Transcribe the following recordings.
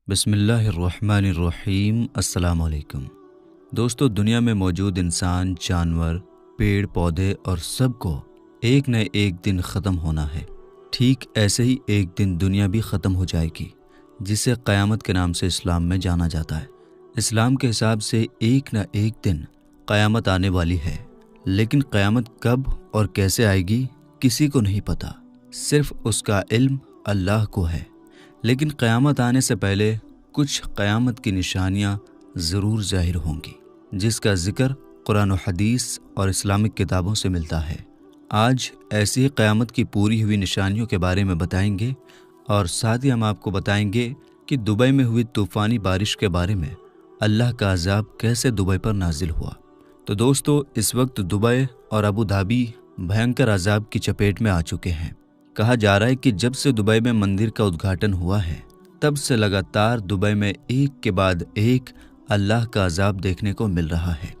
बिस्मिल्लाहिर्रहमानिर्रहीम। अस्सलाम वालेकुम। दोस्तों, दुनिया में मौजूद इंसान, जानवर, पेड़ पौधे और सबको एक न एक दिन ख़त्म होना है। ठीक ऐसे ही एक दिन दुनिया भी ख़त्म हो जाएगी, जिसे क़यामत के नाम से इस्लाम में जाना जाता है। इस्लाम के हिसाब से एक न एक दिन क़यामत आने वाली है, लेकिन क़यामत कब और कैसे आएगी किसी को नहीं पता, सिर्फ उसका इल्म अल्लाह को है। लेकिन क़यामत आने से पहले कुछ क़यामत की निशानियाँ ज़रूर ज़ाहिर होंगी, जिसका ज़िक्र कुरान और हदीस और इस्लामिक किताबों से मिलता है। आज ऐसी ही क़यामत की पूरी हुई निशानियों के बारे में बताएंगे और साथ ही हम आपको बताएंगे कि दुबई में हुई तूफ़ानी बारिश के बारे में अल्लाह का अज़ाब कैसे दुबई पर नाजिल हुआ। तो दोस्तों, इस वक्त दुबई और अबू धाबी भयंकर अज़ाब की चपेट में आ चुके हैं। कहा जा रहा है कि जब से दुबई में मंदिर का उद्घाटन हुआ है, तब से लगातार दुबई में एक के बाद एक अल्लाह का अज़ाब देखने को मिल रहा है।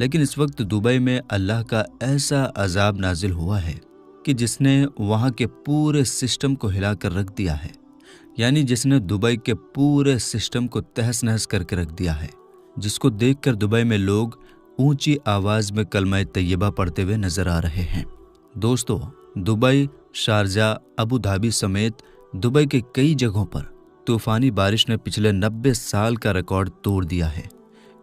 लेकिन इस वक्त दुबई में अल्लाह का ऐसा अज़ाब नाजिल हुआ है कि जिसने वहाँ के पूरे सिस्टम को हिला कर रख दिया है, यानी जिसने दुबई के पूरे सिस्टम को तहस नहस करके रख दिया है, जिसको देखकर दुबई में लोग ऊंची आवाज़ में कलमा तैयबा पढ़ते हुए नजर आ रहे हैं। दोस्तों, दुबई, शारजा, अबू धाबी समेत दुबई के कई जगहों पर तूफ़ानी बारिश ने पिछले 90 साल का रिकॉर्ड तोड़ दिया है।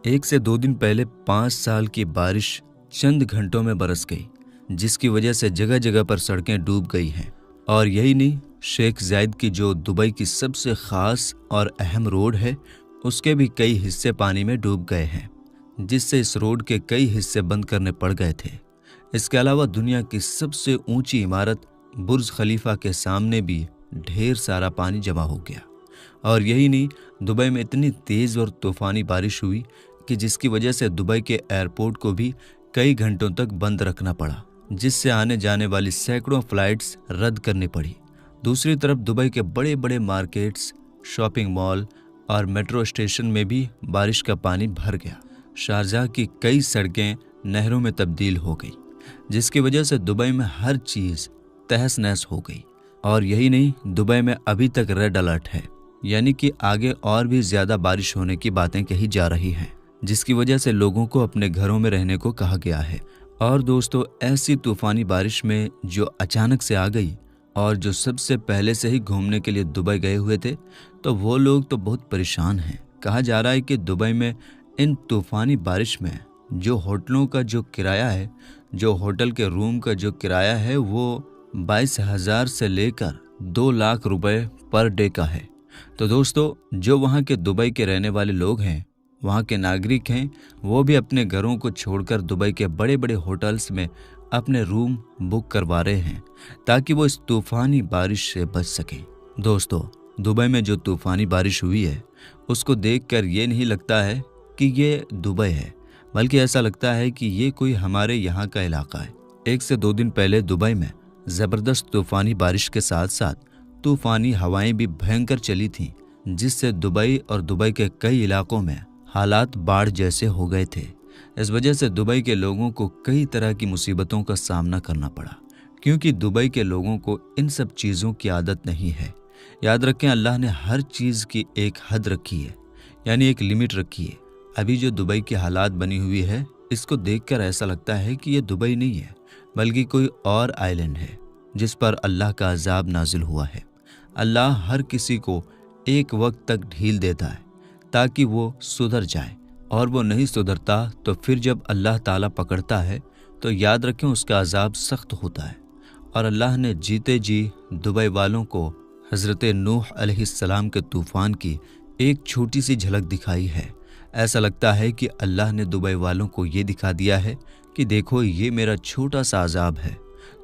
1 से 2 दिन पहले 5 साल की बारिश चंद घंटों में बरस गई, जिसकी वजह से जगह जगह पर सड़कें डूब गई हैं। और यही नहीं, शेख जायद की जो दुबई की सबसे ख़ास और अहम रोड है, उसके भी कई हिस्से पानी में डूब गए हैं, जिससे इस रोड के कई हिस्से बंद करने पड़ गए थे। इसके अलावा दुनिया की सबसे ऊंची इमारत बुर्ज खलीफा के सामने भी ढेर सारा पानी जमा हो गया। और यही नहीं, दुबई में इतनी तेज़ और तूफ़ानी बारिश हुई कि जिसकी वजह से दुबई के एयरपोर्ट को भी कई घंटों तक बंद रखना पड़ा, जिससे आने जाने वाली सैकड़ों फ़्लाइट्स रद्द करनी पड़ी। दूसरी तरफ दुबई के बड़े बड़े मार्केट्स, शॉपिंग मॉल और मेट्रो स्टेशन में भी बारिश का पानी भर गया। शारजाह की कई सड़कें नहरों में तब्दील हो गई, जिसकी वजह से दुबई में हर चीज़ तहस नहस हो गई। और यही नहीं, दुबई में अभी तक रेड अलर्ट है, यानी कि आगे और भी ज़्यादा बारिश होने की बातें कही जा रही हैं, जिसकी वजह से लोगों को अपने घरों में रहने को कहा गया है। और दोस्तों, ऐसी तूफ़ानी बारिश में जो अचानक से आ गई और जो सबसे पहले से ही घूमने के लिए दुबई गए हुए थे, तो वो लोग तो बहुत परेशान हैं। कहा जा रहा है कि दुबई में इन तूफ़ानी बारिश में जो होटलों का जो किराया है, जो होटल के रूम का जो किराया है, वो 22,000 से लेकर 2 लाख रुपए पर डे का है। तो दोस्तों, जो वहाँ के दुबई के रहने वाले लोग हैं, वहाँ के नागरिक हैं, वो भी अपने घरों को छोड़कर दुबई के बड़े बड़े होटल्स में अपने रूम बुक करवा रहे हैं, ताकि वो इस तूफ़ानी बारिश से बच सकें। दोस्तों, दुबई में जो तूफ़ानी बारिश हुई है, उसको देखकर ये नहीं लगता है कि ये दुबई है, बल्कि ऐसा लगता है कि ये कोई हमारे यहाँ का इलाका है। 1 से 2 दिन पहले दुबई में ज़बरदस्त तूफ़ानी बारिश के साथ साथ तूफ़ानी हवाएं भी भयंकर चली थीं, जिससे दुबई और दुबई के कई इलाकों में हालात बाढ़ जैसे हो गए थे। इस वजह से दुबई के लोगों को कई तरह की मुसीबतों का सामना करना पड़ा, क्योंकि दुबई के लोगों को इन सब चीज़ों की आदत नहीं है। याद रखें, अल्लाह ने हर चीज़ की एक हद रखी है, यानी एक लिमिट रखी है। अभी जो दुबई की हालात बनी हुई है, इसको देखकर ऐसा लगता है कि ये दुबई नहीं है, बल्कि कोई और आइलैंड है जिस पर अल्लाह का अज़ाब नाजिल हुआ है। अल्लाह हर किसी को एक वक्त तक ढील देता है ताकि वो सुधर जाए, और वो नहीं सुधरता तो फिर जब अल्लाह ताला पकड़ता है तो याद रखें उसका अज़ाब सख्त होता है। और अल्लाह ने जीते जी दुबई वालों को हज़रत नूह अलैहिस्सलाम के तूफ़ान की एक छोटी सी झलक दिखाई है। ऐसा लगता है कि अल्लाह ने दुबई वालों को ये दिखा दिया है कि देखो, ये मेरा छोटा सा अज़ाब है,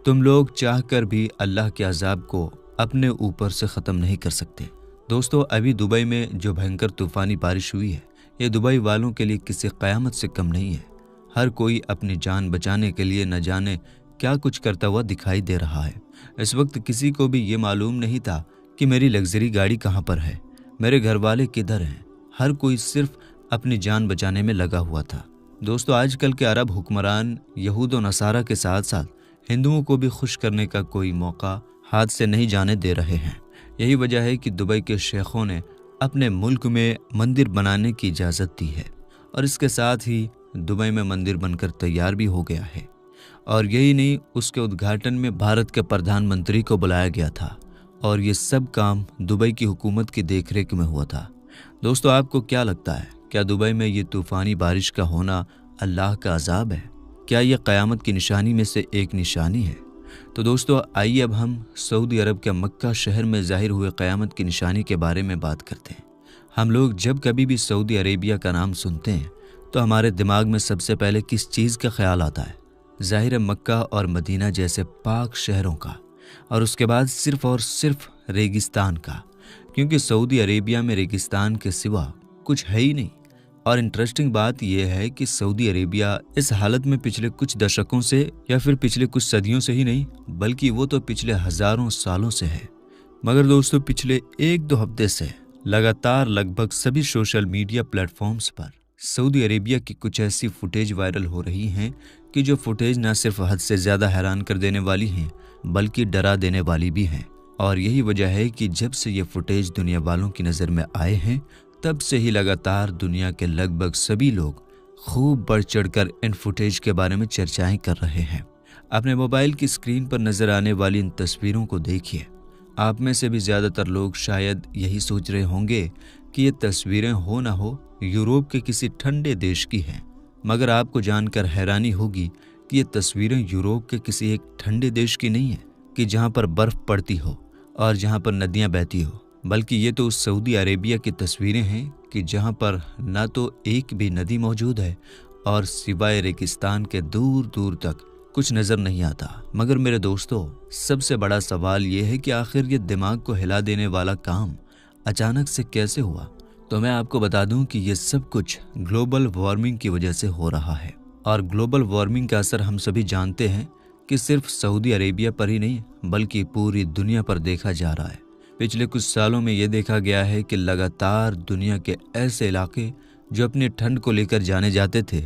तुम लोग चाहकर भी अल्लाह के अज़ाब को अपने ऊपर से ख़त्म नहीं कर सकते। दोस्तों, अभी दुबई में जो भयंकर तूफ़ानी बारिश हुई है, ये दुबई वालों के लिए किसी क़यामत से कम नहीं है। हर कोई अपनी जान बचाने के लिए न जाने क्या कुछ करता हुआ दिखाई दे रहा है। इस वक्त किसी को भी ये मालूम नहीं था कि मेरी लग्जरी गाड़ी कहाँ पर है, मेरे घर वाले किधर हैं। हर कोई सिर्फ अपनी जान बचाने में लगा हुआ था। दोस्तों, आजकल के अरब हुक्मरान यहूद व नसारा के साथ साथ हिंदुओं को भी खुश करने का कोई मौका हाथ से नहीं जाने दे रहे हैं। यही वजह है कि दुबई के शेखों ने अपने मुल्क में मंदिर बनाने की इजाज़त दी है और इसके साथ ही दुबई में मंदिर बनकर तैयार भी हो गया है। और यही नहीं, उसके उद्घाटन में भारत के प्रधानमंत्री को बुलाया गया था और ये सब काम दुबई की हुकूमत की देखरेख में हुआ था। दोस्तों, आपको क्या लगता है, क्या दुबई में ये तूफ़ानी बारिश का होना अल्लाह का अजाब है? क्या ये क़यामत की निशानी में से एक निशानी है? तो दोस्तों, आइए अब हम सऊदी अरब के मक्का शहर में ज़ाहिर हुए क़यामत की निशानी के बारे में बात करते हैं। हम लोग जब कभी भी सऊदी अरेबिया का नाम सुनते हैं तो हमारे दिमाग में सबसे पहले किस चीज़ का ख्याल आता है? ज़ाहिर है मक्का और मदीना जैसे पाक शहरों का, और उसके बाद सिर्फ़ और सिर्फ रेगिस्तान का, क्योंकि सऊदी अरेबिया में रेगिस्तान के सिवा कुछ है ही नहीं। और इंटरेस्टिंग बात यह है कि सऊदी अरेबिया इस हालत में पिछले कुछ दशकों से या फिर पिछले कुछ सदियों से ही नहीं, बल्कि वो तो पिछले हज़ारों सालों से है। मगर दोस्तों, पिछले 1-2 हफ्ते से लगातार लगभग सभी सोशल मीडिया प्लेटफॉर्म्स पर सऊदी अरेबिया की कुछ ऐसी फुटेज वायरल हो रही हैं कि जो फुटेज न सिर्फ हद से ज़्यादा हैरान कर देने वाली हैं, बल्कि डरा देने वाली भी हैं। और यही वजह है कि जब से ये फुटेज दुनिया वालों की नज़र में आए हैं, तब से ही लगातार दुनिया के लगभग सभी लोग खूब बढ़ चढ़कर इन फुटेज के बारे में चर्चाएं कर रहे हैं। अपने मोबाइल की स्क्रीन पर नज़र आने वाली इन तस्वीरों को देखिए। आप में से भी ज़्यादातर लोग शायद यही सोच रहे होंगे कि ये तस्वीरें हो ना हो यूरोप के किसी ठंडे देश की हैं। मगर आपको जानकर हैरानी होगी कि ये तस्वीरें यूरोप के किसी एक ठंडे देश की नहीं है कि जहाँ पर बर्फ़ पड़ती हो और जहाँ पर नदियाँ बहती हो, बल्कि ये तो उस सऊदी अरेबिया की तस्वीरें हैं कि जहाँ पर ना तो एक भी नदी मौजूद है और सिवाय रेगिस्तान के दूर दूर तक कुछ नज़र नहीं आता। मगर मेरे दोस्तों, सबसे बड़ा सवाल ये है कि आखिर ये दिमाग को हिला देने वाला काम अचानक से कैसे हुआ? तो मैं आपको बता दूं कि ये सब कुछ ग्लोबल वार्मिंग की वजह से हो रहा है। और ग्लोबल वार्मिंग का असर हम सभी जानते हैं कि सिर्फ सऊदी अरेबिया पर ही नहीं, बल्कि पूरी दुनिया पर देखा जा रहा है। पिछले कुछ सालों में ये देखा गया है कि लगातार दुनिया के ऐसे इलाके जो अपनी ठंड को लेकर जाने जाते थे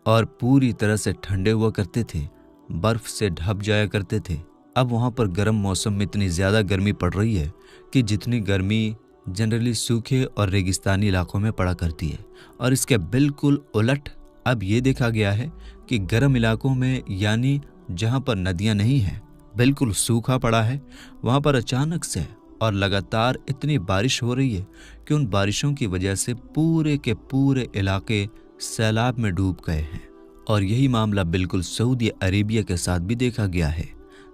और पूरी तरह से ठंडे हुआ करते थे, बर्फ से ढप जाया करते थे, अब वहाँ पर गर्म मौसम में इतनी ज़्यादा गर्मी पड़ रही है कि जितनी गर्मी जनरली सूखे और रेगिस्तानी इलाकों में पड़ा करती है। और इसके बिल्कुल उलट अब ये देखा गया है कि गर्म इलाकों में, यानी जहाँ पर नदियाँ नहीं हैं, बिल्कुल सूखा पड़ा है, वहाँ पर अचानक से और लगातार इतनी बारिश हो रही है कि उन बारिशों की वजह से पूरे के पूरे इलाके सैलाब में डूब गए हैं। और यही मामला बिल्कुल सऊदी अरेबिया के साथ भी देखा गया है।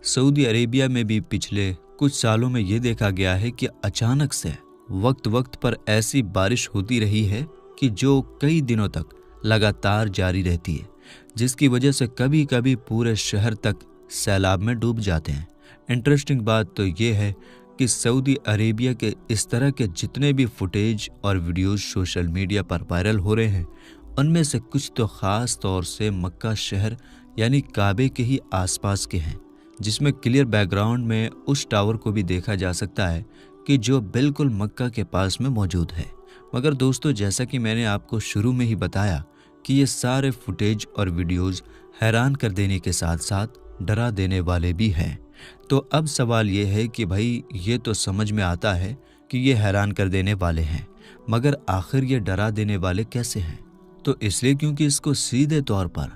सऊदी अरेबिया में भी पिछले कुछ सालों में ये देखा गया है कि अचानक से वक्त वक्त पर ऐसी बारिश होती रही है कि जो कई दिनों तक लगातार जारी रहती है, जिसकी वजह से कभी कभी पूरे शहर तक सैलाब में डूब जाते हैं। इंटरेस्टिंग बात तो ये है कि सऊदी अरेबिया के इस तरह के जितने भी फुटेज और वीडियोज सोशल मीडिया पर वायरल हो रहे हैं, उनमें से कुछ तो ख़ास तौर से मक्का शहर यानी काबे के ही आसपास के हैं, जिसमें क्लियर बैकग्राउंड में उस टावर को भी देखा जा सकता है कि जो बिल्कुल मक्का के पास में मौजूद है। मगर दोस्तों, जैसा कि मैंने आपको शुरू में ही बताया कि ये सारे फुटेज और वीडियोज़ हैरान कर देने के साथ साथ डरा देने वाले भी हैं। तो अब सवाल ये है कि भाई, ये तो समझ में आता है कि ये हैरान कर देने वाले हैं, मगर आखिर ये डरा देने वाले कैसे हैं? तो इसलिए क्योंकि इसको सीधे तौर पर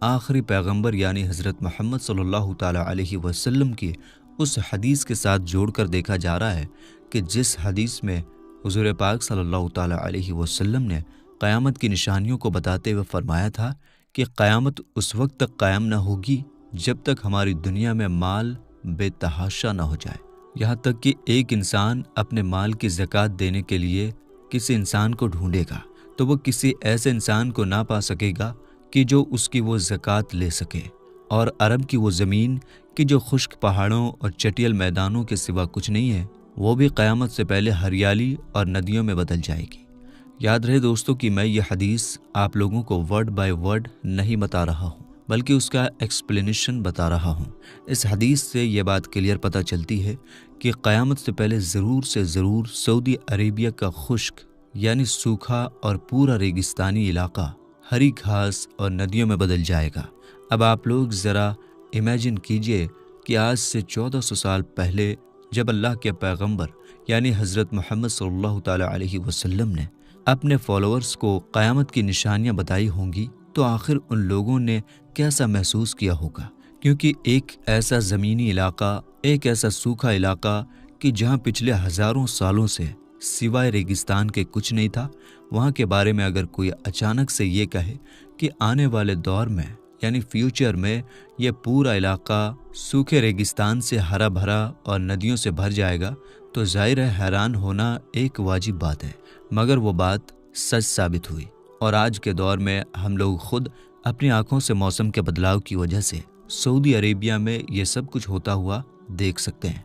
आखिरी पैगंबर यानी हज़रत मोहम्मद सल्लल्लाहु ताला अलैहि वसल्लम की उस हदीस के साथ जोड़कर देखा जा रहा है कि जिस हदीस में हुज़ूर पाक सल्लल्लाहु ताला अलैहि वसल्लम ने क़यामत की निशानियों को बताते हुए फरमाया था कि क़यामत उस वक्त तक कायम न होगी जब तक हमारी दुनिया में माल बेतहाशा न हो जाए। यहाँ तक कि एक इंसान अपने माल की ज़कात देने के लिए किसी इंसान को ढूंढेगा तो वो किसी ऐसे इंसान को ना पा सकेगा कि जो उसकी वो ज़कात ले सके। और अरब की वो ज़मीन कि जो खुश्क पहाड़ों और चटियल मैदानों के सिवा कुछ नहीं है, वो भी क़यामत से पहले हरियाली और नदियों में बदल जाएगी। याद रहे दोस्तों कि मैं ये हदीस आप लोगों को वर्ड बाय वर्ड नहीं बता रहा हूँ, बल्कि उसका एक्सप्लेनेशन बता रहा हूँ। इस हदीस से ये बात क्लियर पता चलती है कि क़यामत से पहले ज़रूर से ज़रूर सऊदी अरेबिया का खुश्क यानी सूखा और पूरा रेगिस्तानी इलाका हरी घास और नदियों में बदल जाएगा। अब आप लोग ज़रा इमेजिन कीजिए कि आज से 1400 साल पहले जब अल्लाह के पैगंबर यानी हज़रत मोहम्मद सल्लल्लाहु ताला अलैहि वसल्लम ने अपने फॉलोअर्स को क़यामत की निशानियां बताई होंगी, तो आखिर उन लोगों ने कैसा महसूस किया होगा। क्योंकि एक ऐसा ज़मीनी इलाका, एक ऐसा सूखा इलाका कि जहां पिछले हज़ारों सालों से सिवाय रेगिस्तान के कुछ नहीं था, वहां के बारे में अगर कोई अचानक से ये कहे कि आने वाले दौर में यानी फ्यूचर में यह पूरा इलाका सूखे रेगिस्तान से हरा भरा और नदियों से भर जाएगा, तो जाहिर है हैरान होना एक वाजिब बात है। मगर वो बात सच साबित हुई और आज के दौर में हम लोग खुद अपनी आंखों से मौसम के बदलाव की वजह से सऊदी अरेबिया में ये सब कुछ होता हुआ देख सकते हैं।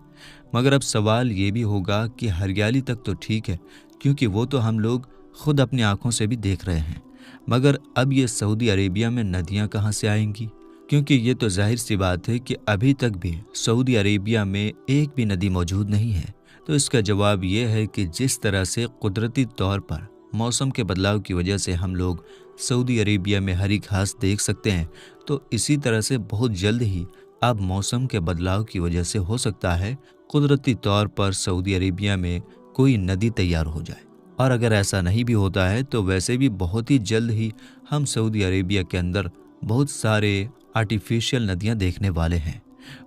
मगर अब सवाल ये भी होगा कि हरियाली तक तो ठीक है, क्योंकि वो तो हम लोग खुद अपनी आंखों से भी देख रहे हैं, मगर अब ये सऊदी अरेबिया में नदियां कहाँ से आएंगी? क्योंकि ये तो जाहिर सी बात है कि अभी तक भी सऊदी अरेबिया में एक भी नदी मौजूद नहीं है। तो इसका जवाब ये है कि जिस तरह से कुदरती तौर पर मौसम के बदलाव की वजह से हम लोग सऊदी अरेबिया में हरी घास देख सकते हैं, तो इसी तरह से बहुत जल्द ही अब मौसम के बदलाव की वजह से हो सकता है कुदरती तौर पर सऊदी अरेबिया में कोई नदी तैयार हो जाए। और अगर ऐसा नहीं भी होता है तो वैसे भी बहुत ही जल्द ही हम सऊदी अरेबिया के अंदर बहुत सारे आर्टिफिशियल नदियां देखने वाले हैं।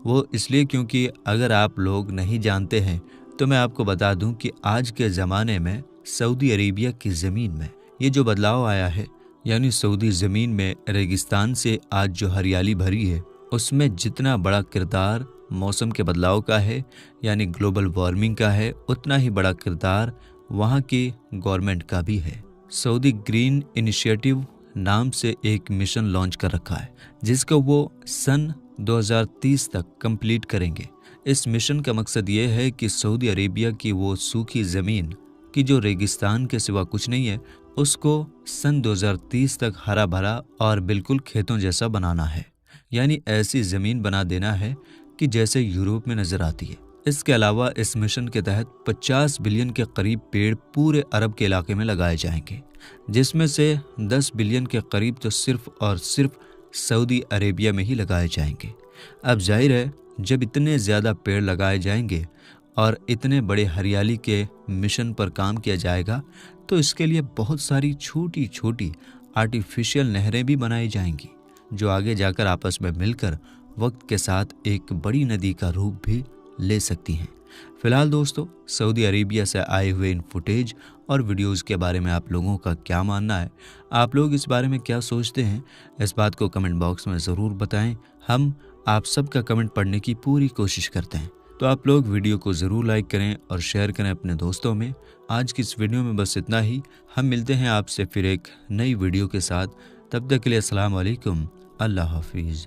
वो इसलिए क्योंकि अगर आप लोग नहीं जानते हैं तो मैं आपको बता दूं कि आज के ज़माने में सऊदी अरेबिया की ज़मीन में ये जो बदलाव आया है, यानी सऊदी ज़मीन में रेगिस्तान से आज जो हरियाली भरी है, उसमें जितना बड़ा किरदार मौसम के बदलाव का है यानी ग्लोबल वार्मिंग का है, उतना ही बड़ा किरदार वहाँ की गवर्नमेंट का भी है। सऊदी ग्रीन इनिशिएटिव नाम से एक मिशन लॉन्च कर रखा है, जिसको वो सन 2030 तक कंप्लीट करेंगे। इस मिशन का मकसद ये है कि सऊदी अरेबिया की वो सूखी ज़मीन कि जो रेगिस्तान के सिवा कुछ नहीं है, उसको सन 2030 तक हरा भरा और बिल्कुल खेतों जैसा बनाना है। यानी ऐसी ज़मीन बना देना है कि जैसे यूरोप में नज़र आती है। इसके अलावा इस मिशन के तहत 50 बिलियन के करीब पेड़ पूरे अरब के इलाके में लगाए जाएंगे, जिसमें से 10 बिलियन के करीब तो सिर्फ और सिर्फ सऊदी अरेबिया में ही लगाए जाएंगे। अब जाहिर है जब इतने ज़्यादा पेड़ लगाए जाएंगे और इतने बड़े हरियाली के मिशन पर काम किया जाएगा, तो इसके लिए बहुत सारी छोटी छोटी आर्टिफिशियल नहरें भी बनाई जाएंगी, जो आगे जाकर आपस में मिलकर वक्त के साथ एक बड़ी नदी का रूप भी ले सकती हैं। फिलहाल दोस्तों, सऊदी अरेबिया से आए हुए इन फुटेज और वीडियोस के बारे में आप लोगों का क्या मानना है? आप लोग इस बारे में क्या सोचते हैं? इस बात को कमेंट बॉक्स में ज़रूर बताएं। हम आप सबका कमेंट पढ़ने की पूरी कोशिश करते हैं। तो आप लोग वीडियो को ज़रूर लाइक करें और शेयर करें अपने दोस्तों में। आज की इस वीडियो में बस इतना ही। हम मिलते हैं आपसे फिर एक नई वीडियो के साथ। तब तक के लिए अस्सलाम वालेकुम, अल्लाह हाफिज़।